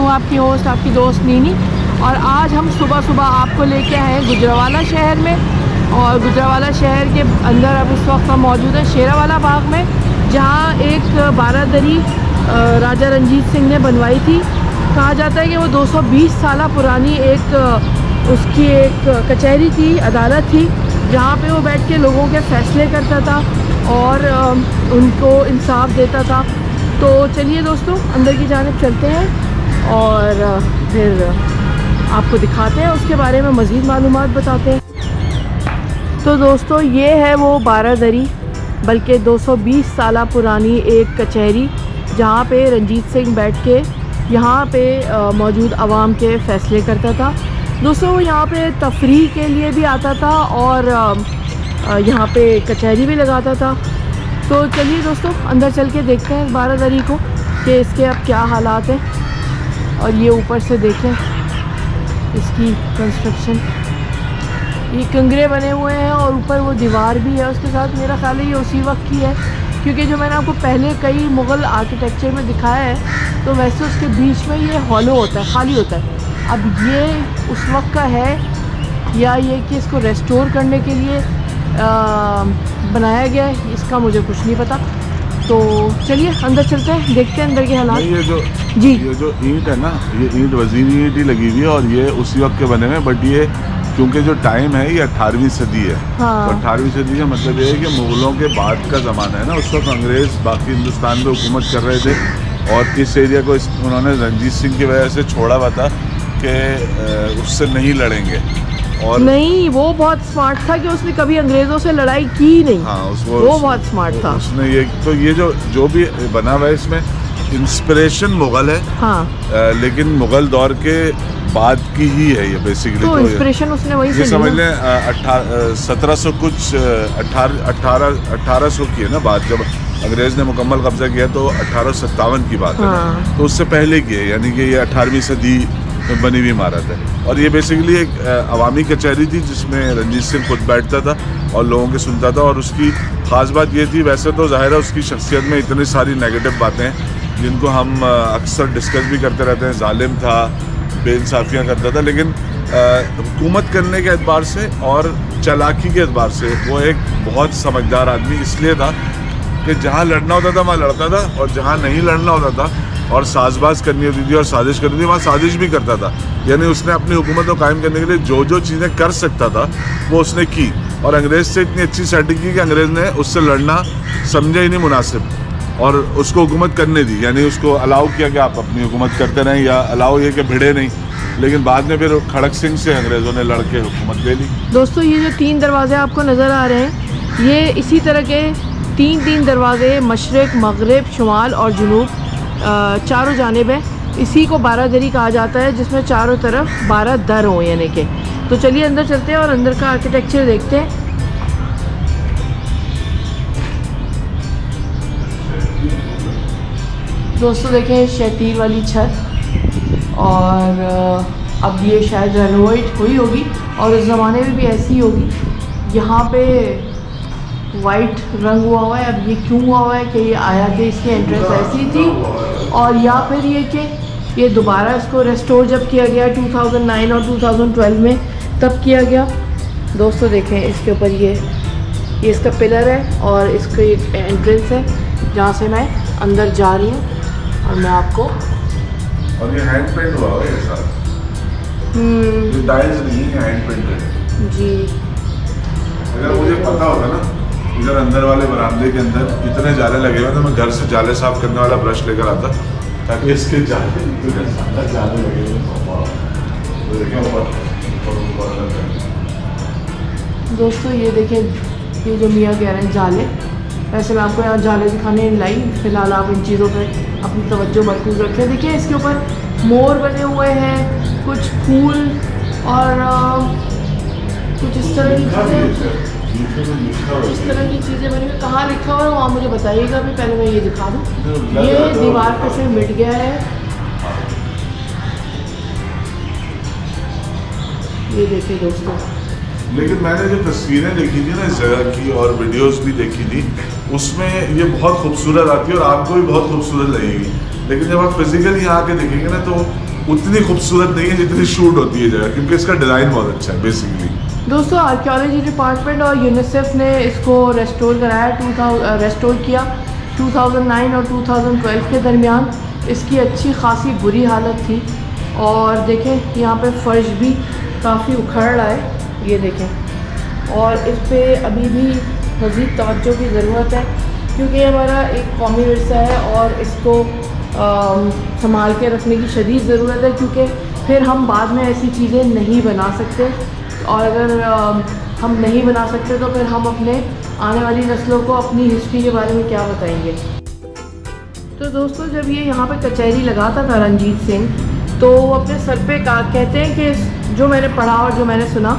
आपकी होस्ट आपकी दोस्त नीनी, और आज हम सुबह सुबह आपको लेके आए हैं गुजरावाला शहर में। और गुजरावाला शहर के अंदर अब इस वक्त हम मौजूद हैं शेरावाला बाग में, जहाँ एक बारादरी राजा रंजीत सिंह ने बनवाई थी। कहा जाता है कि वो 220 साल पुरानी उसकी एक कचहरी थी, अदालत थी, जहाँ पे वो बैठ के लोगों के फ़ैसले करता था और उनको इंसाफ देता था। तो चलिए दोस्तों, अंदर की जानिब चलते हैं और फिर आपको दिखाते हैं, उसके बारे में मज़ीद मालूमात बताते हैं। तो दोस्तों, ये है वो बारादरी, बल्कि 220 साल पुरानी एक कचहरी, जहाँ पे रंजीत सिंह बैठ के यहाँ पे मौजूद आवाम के फ़ैसले करता था। दोस्तों, वो यहाँ पे तफरीह के लिए भी आता था और यहाँ पे कचहरी भी लगाता था। तो चलिए दोस्तों, अंदर चल के देखते हैं बारादरी को कि इसके अब क्या हालात हैं। और ये ऊपर से देखें इसकी कंस्ट्रक्शन, ये कंगरे बने हुए हैं और ऊपर वो दीवार भी है उसके साथ। मेरा ख्याल है ये उसी वक्त की है, क्योंकि जो मैंने आपको पहले कई मुग़ल आर्किटेक्चर में दिखाया है, तो वैसे उसके बीच में ये हॉलो होता है, खाली होता है। अब ये उस वक्त का है या ये कि इसको रेस्टोर करने के लिए बनाया गया है, इसका मुझे कुछ नहीं पता। तो चलिए अंदर चलते हैं, देखते हैं अंदर के हालात। ये जो ईंट है ना, ये ईंट वजीरी ईंट ही लगी हुई है और ये उसी वक्त के बने हुए हैं। बट ये क्योंकि जो टाइम है ये 18वीं सदी है। हाँ। तो 18वीं सदी का मतलब ये है कि मुग़लों के बाद का ज़माना है ना, उस वक्त अंग्रेज़ बाकी हिंदुस्तान पे हुकूमत कर रहे थे और इस एरिया को उन्होंने रंजीत सिंह की वजह से छोड़ा हुआ था कि उससे नहीं लड़ेंगे। और नहीं, वो बहुत स्मार्ट था कि उसने कभी अंग्रेज़ों से लड़ाई की नहीं। हाँ, वो बहुत स्मार्ट था। उसने ये जो भी बना हुआ है इसमें इंस्पिरेशन मुग़ल है। हाँ। लेकिन मुग़ल दौर के बाद की ही है ये बेसिकली। तो इंस्पिरेशन उसने वही से समझ लें 1700 कुछ 1800 की है ना बात, जब अंग्रेज़ ने मुकम्मल कब्जा किया तो 1857 की बात है। हाँ। तो उससे पहले की है, यानी कि ये 18वीं सदी में बनी हुई इमारत है। और ये बेसिकली एक अवामी कचहरी थी जिसमें रंजीत सिंह खुद बैठता था और लोगों के सुनता था। और उसकी ख़ास बात ये थी, वैसे तो ज़ाहिर है उसकी शख्सियत में इतनी सारी नेगेटिव बातें हैं जिनको हम अक्सर डिस्कस भी करते रहते हैं। जालिम था, बेइंसाफ़ियाँ करता था, लेकिन हुकूमत करने के एतबार से और चालाकी के एतबार से वो एक बहुत समझदार आदमी इसलिए था कि जहाँ लड़ना होता था वहाँ लड़ता था और जहाँ नहीं लड़ना होता था और साजबाज करनी होती थी और साजिश करनी थी वहाँ साजिश भी करता था। यानी उसने अपनी हुकूमत को कायम करने के लिए जो चीज़ें कर सकता था वो उसने की। और अंग्रेज़ से इतनी अच्छी सेटिंग की कि अंग्रेज़ ने उससे लड़ना समझा ही नहीं मुनासिब और उसको हुकूमत करने दी। यानी उसको अलाउ किया कि आप अपनी हुकूमत करते रहें, या अलाउ ये कि भिड़े नहीं। लेकिन बाद में फिर खड़क सिंह से अंग्रेज़ों ने लड़ के हुकूमत ले ली। दोस्तों, ये जो 3 दरवाजे आपको नज़र आ रहे हैं, ये इसी तरह के 3 दरवाजे मशरिक़, मग़रिब, शुमाल और जुनूब चारों जानिब है। इसी को बारादरी कहा जाता है, जिसमें चारों तरफ 12 दर हों यानी कि। तो चलिए अंदर चलते हैं और अंदर का आर्किटेक्चर देखते हैं। दोस्तों देखें, शतीर वाली छत, और अब ये शायद रेनोवेट हुई होगी और उस ज़माने में भी ऐसी ही होगी। यहाँ पे वाइट रंग हुआ है। अब ये क्यों हुआ है कि ये आया कि इसकी एंट्रेंस ऐसी थी, और या फिर ये कि ये दोबारा इसको रेस्टोर जब किया गया 2009 और 2012 में, तब किया गया। दोस्तों देखें, इसके ऊपर ये इसका पिलर है और इसका एक एंट्रेंस है जहाँ से मैं अंदर जा रही हूँ और मैं आपको। और ये हैंड पेंट हुआ है ये सारा। ये टाइल्स नहीं है, हैंड पेंट है जी। अगर मुझे पता होता ना इधर अंदर वाले बरामदे के अंदर इतने जाले लगे हुए तो मैं घर से जाले साफ करने वाला ब्रश लेकर आता, ताकि इसके जाले लगे हुए। दोस्तों ये देखें, ये जो मियाँ कह रहे हैं जाले, वैसे मैं आपको यहाँ जाले दिखाने लाई, फ़िलहाल आप इन चीज़ों पे अपनी तवज्जो मरकूज़ रखें। देखिए, इसके ऊपर मोर बने हुए हैं, कुछ फूल और कुछ इस तरह की चीज़ें बनी हुई। कहाँ लिखा हुआ है वहाँ मुझे बताइएगा भी, पहले मैं ये दिखा दूँ। ये दीवार पे से मिट गया है, ये देखिए दोस्तों। लेकिन मैंने जो तस्वीरें देखी थी ना इस जगह की और वीडियोस भी देखी थी, उसमें ये बहुत खूबसूरत आती है और आपको भी बहुत खूबसूरत लगेगी। लेकिन जब आप फिजिकली यहाँ आके देखेंगे ना तो उतनी खूबसूरत नहीं है जितनी शूट होती है जगह, क्योंकि इसका डिज़ाइन बहुत अच्छा है बेसिकली। दोस्तों आर्कियोलॉजी डिपार्टमेंट और यूनिसेफ ने इसको रेस्टोर कराया, रेस्टोर किया 2009 और 2012 के दरमियान। इसकी अच्छी खासी बुरी हालत थी और देखें यहाँ पे फर्श भी काफ़ी उखड़ रहा है, ये देखें। और इस पे अभी भी मज़ीद तवज्जो की ज़रूरत है, क्योंकि ये हमारा एक कौमी विरसा है और इसको संभाल के रखने की शदीद ज़रूरत है, क्योंकि फिर हम बाद में ऐसी चीज़ें नहीं बना सकते। और अगर हम नहीं बना सकते तो फिर हम अपने आने वाली नस्लों को अपनी हिस्ट्री के बारे में क्या बताएंगे। तो दोस्तों जब ये यहाँ पे कचहरी लगाता था रंजीत सिंह, तो वो अपने सर पे कहते हैं कि जो मैंने पढ़ा और जो मैंने सुना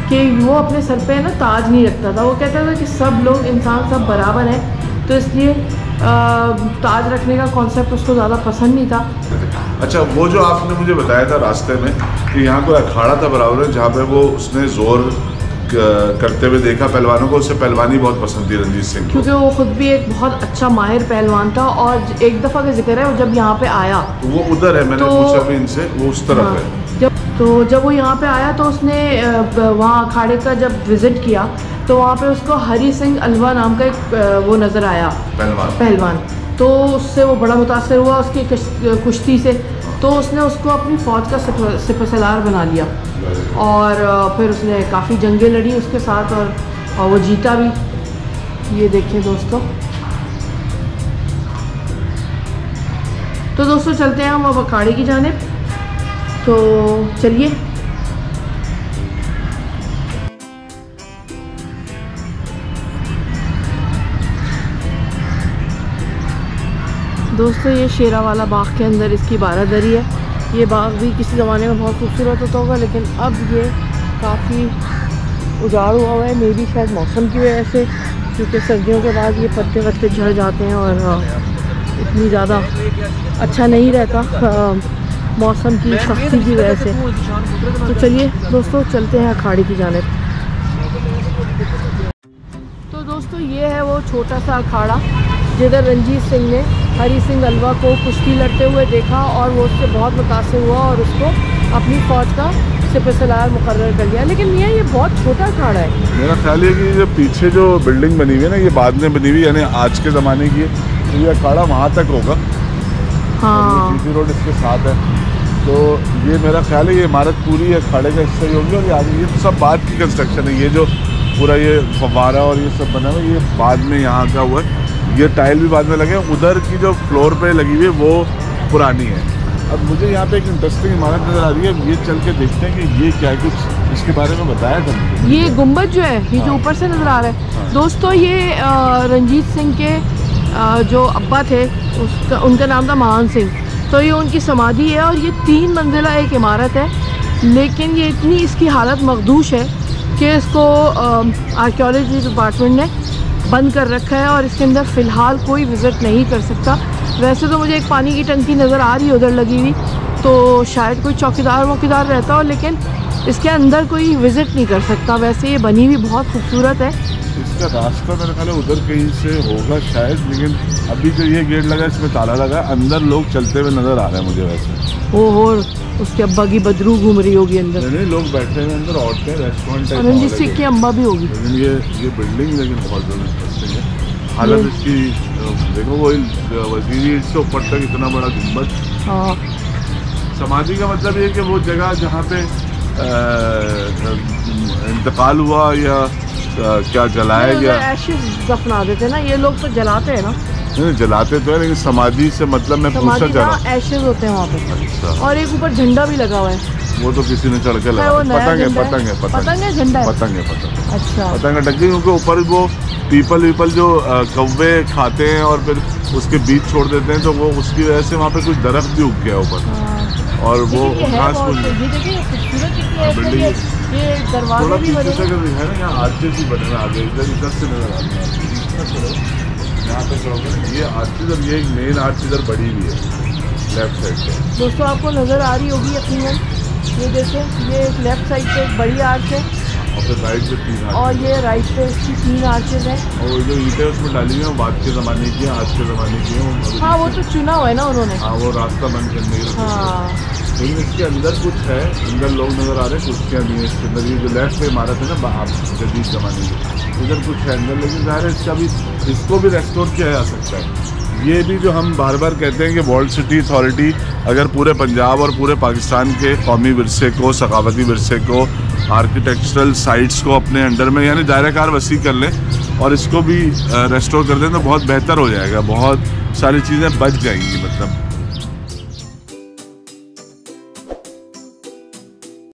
कि वो अपने सर पे ना ताज नहीं रखता था। वो कहता था कि सब लोग इंसान सब बराबर हैं, तो इसलिए ताज रखने का कॉन्सेप्ट उसको ज़्यादा पसंद नहीं था। अच्छा, वो जो आपने मुझे बताया था रास्ते में कि यहाँ कोई अखाड़ा था बराबर है, जहाँ पे वो उसने जोर करते हुए देखा पहलवानों को, उससे पहलवानी बहुत पसंद थी रंजीत सिंह को, क्योंकि वो खुद भी एक बहुत अच्छा माहिर पहलवान था। और एक दफ़ा का जिक्र है, वो जब यहाँ पे आया तो वो उधर है, मैंने पूछा भी इनसे, वो उस तरफ है। जब वो यहाँ पे आया तो उसने वहाँ अखाड़े का जब विज़िट किया तो वहाँ पे उसको हरी सिंह अलवा नाम का एक वो नज़र आया पहलवान। तो उससे वो बड़ा मुतासर हुआ उसकी कुश्ती से, तो उसने उसको अपनी फ़ौज का सिपहसालार बना लिया और फिर उसने काफ़ी जंगें लड़ी उसके साथ और वो जीता भी। ये देखें दोस्तों। तो दोस्तों चलते हैं हम अब अखाड़े की जानिब, तो चलिए। दोस्तों ये शेरावाला बाग के अंदर इसकी बारादरी है। ये बाग भी किसी ज़माने में बहुत खूबसूरत होता होगा, लेकिन अब ये काफ़ी उजाड़ हुआ है, मे भी शायद मौसम की वजह से, क्योंकि सर्दियों के बाद ये पत्ते वत्ते झड़ जाते हैं और इतनी ज़्यादा अच्छा नहीं रहता मौसम की सख्ती की वजह से। तो चलिए दोस्तों चलते हैं अखाड़े की जानिब। तो दोस्तों ये है वो छोटा सा अखाड़ा जिधर रंजीत सिंह ने हरी सिंह अलवा को कुश्ती लड़ते हुए देखा और वो उससे बहुत मुतासिर हुआ और उसको अपनी फ़ौज का सिपहसालार मुकर्रर कर लिया। लेकिन ये बहुत छोटा अखाड़ा है। मेरा ख्याल है कि जो पीछे जो बिल्डिंग बनी हुई है ना, ये बाद में बनी हुई, यानी आज के ज़माने की, तो ये अखाड़ा वहाँ तक होगा। हाँ, जीटी रोड इसके साथ है, तो ये मेरा ख्याल है ये इमारत पूरी अखाड़े का हिस्सा ही होगी। और ये सब बाद की कंस्ट्रक्शन है। ये जो पूरा ये फव्वारा और ये सब बना हुआ है, ये बाद में यहाँ का हुआ है। ये टाइल भी बाद में लगे। उधर की जो फ्लोर पे लगी हुई है वो पुरानी है। अब मुझे यहाँ पे एक इंटरेस्टिंग इमारत नज़र आ रही है, ये चल के देखते हैं कि ये क्या है, कुछ इसके बारे में बताया था मुझे। ये गुंबद जो है, ये जो ऊपर से नज़र आ रहा है। हाँ। दोस्तों ये रंजीत सिंह के जो अब्बा थे उनका नाम था महान सिंह, तो ये उनकी समाधि है और ये 3 मंजिला एक इमारत है। लेकिन ये इतनी इसकी हालत मखदूश है कि इसको आर्कियोलॉजी डिपार्टमेंट ने बंद कर रखा है और इसके अंदर फ़िलहाल कोई विज़िट नहीं कर सकता। वैसे तो मुझे एक पानी की टंकी नज़र आ रही है उधर लगी हुई, तो शायद कोई चौकीदार रहता हो, लेकिन इसके अंदर कोई विज़िट नहीं कर सकता। वैसे ये बनी हुई बहुत खूबसूरत है। इसका रास्ता मेरे ख्याल है उधर कहीं से होगा शायद, लेकिन अभी जो ये गेट लगा है इसमें ताला लगा, अंदर लोग चलते हुए नज़र आ रहे हैं मुझे। वैसे और उसके अब्बा की बदरू घूम रही होगी अंदर। नहीं, लोग बैठे हुए अंदर, औरतें, रेस्टोरेंट और रंजीत सिंह की अम्मा भी होगी। लेकिन ये बिल्डिंग लेकिन बहुत ज़्यादा इंटरेस्टिंग है। हालत इसकी देखो, वो वजीरी से ऊपर तक इतना बड़ा गुंबद। हाँ, समाधि का मतलब ये कि वो जगह जहाँ पे इंतकाल हुआ या क्या जलाया गया, एशेस दफना देते ना, ये लोग तो जलाते हैं ना। नहीं, जलाते तो है, लेकिन समाधि से मतलब मैं पूछना चाह रहा हूँ, एशेस होते हैं वहाँ पे। अच्छा। और एक ऊपर झंडा भी लगा हुआ है, वो तो किसी ने चढ़ के लगा। पतंग है झंडा है। पतंग। अच्छा, पतंग है टंगी, क्योंकि ऊपर वो पीपल जो कौवे खाते हैं और फिर उसके बीज छोड़ देते हैं, तो वो उसकी वजह से वहाँ पे कुछ दरख्त भी उग गया ऊपर। और वो खास ये देखिए खूबसूरत कितनी है, ये दरवाजे भी बने है ना, यहाँ आर्चेस भी बने हुए आगे इधर से नजर आ रहा है यहाँ पे। ये आर्चेस और ये एक मेन आर्च इधर बड़ी हुई है लेफ्ट साइड पे। दोस्तों आपको नज़र आ रही होगी यकीनन, ये देखें, ये एक लेफ्ट साइड पे एक बड़ी आर्च है और फिर राइट पे 3 आर्च, और ये राइट पे इसकी 3 आर्चेज हैं। और जो ईंटें उसमें डाली हुई हैं वो बाद के ज़माने की हैं, आज के ज़माने की हैं। हाँ वो तो चुना हुआ है ना उन्होंने। हाँ वो रास्ता बंद करने के लिए। हाँ लेकिन इसके अंदर कुछ है, अंदर लोग नज़र आ रहे हैं, कुर्सियाँ भी हैं इसके अंदर। ये जो लेफ्ट पे इमारत है ना जदीद ज़माने की, इधर कुछ है अंदर, लेकिन ज़ाहिर है इसका भी, इसको भी रेस्टोर किया जा सकता है। ये भी जो हम बार बार कहते हैं कि वर्ल्ड सिटी अथॉरिटी अगर पूरे पंजाब और पूरे पाकिस्तान के कौमी विरसे को, सकाफती विरसे को, आर्किटेक्चरल साइट्स को अपने अंडर में यानी दायरा कार वसी कर लें और इसको भी रेस्टोर कर दें तो बहुत बेहतर हो जाएगा, बहुत सारी चीज़ें बच जाएंगी मतलब।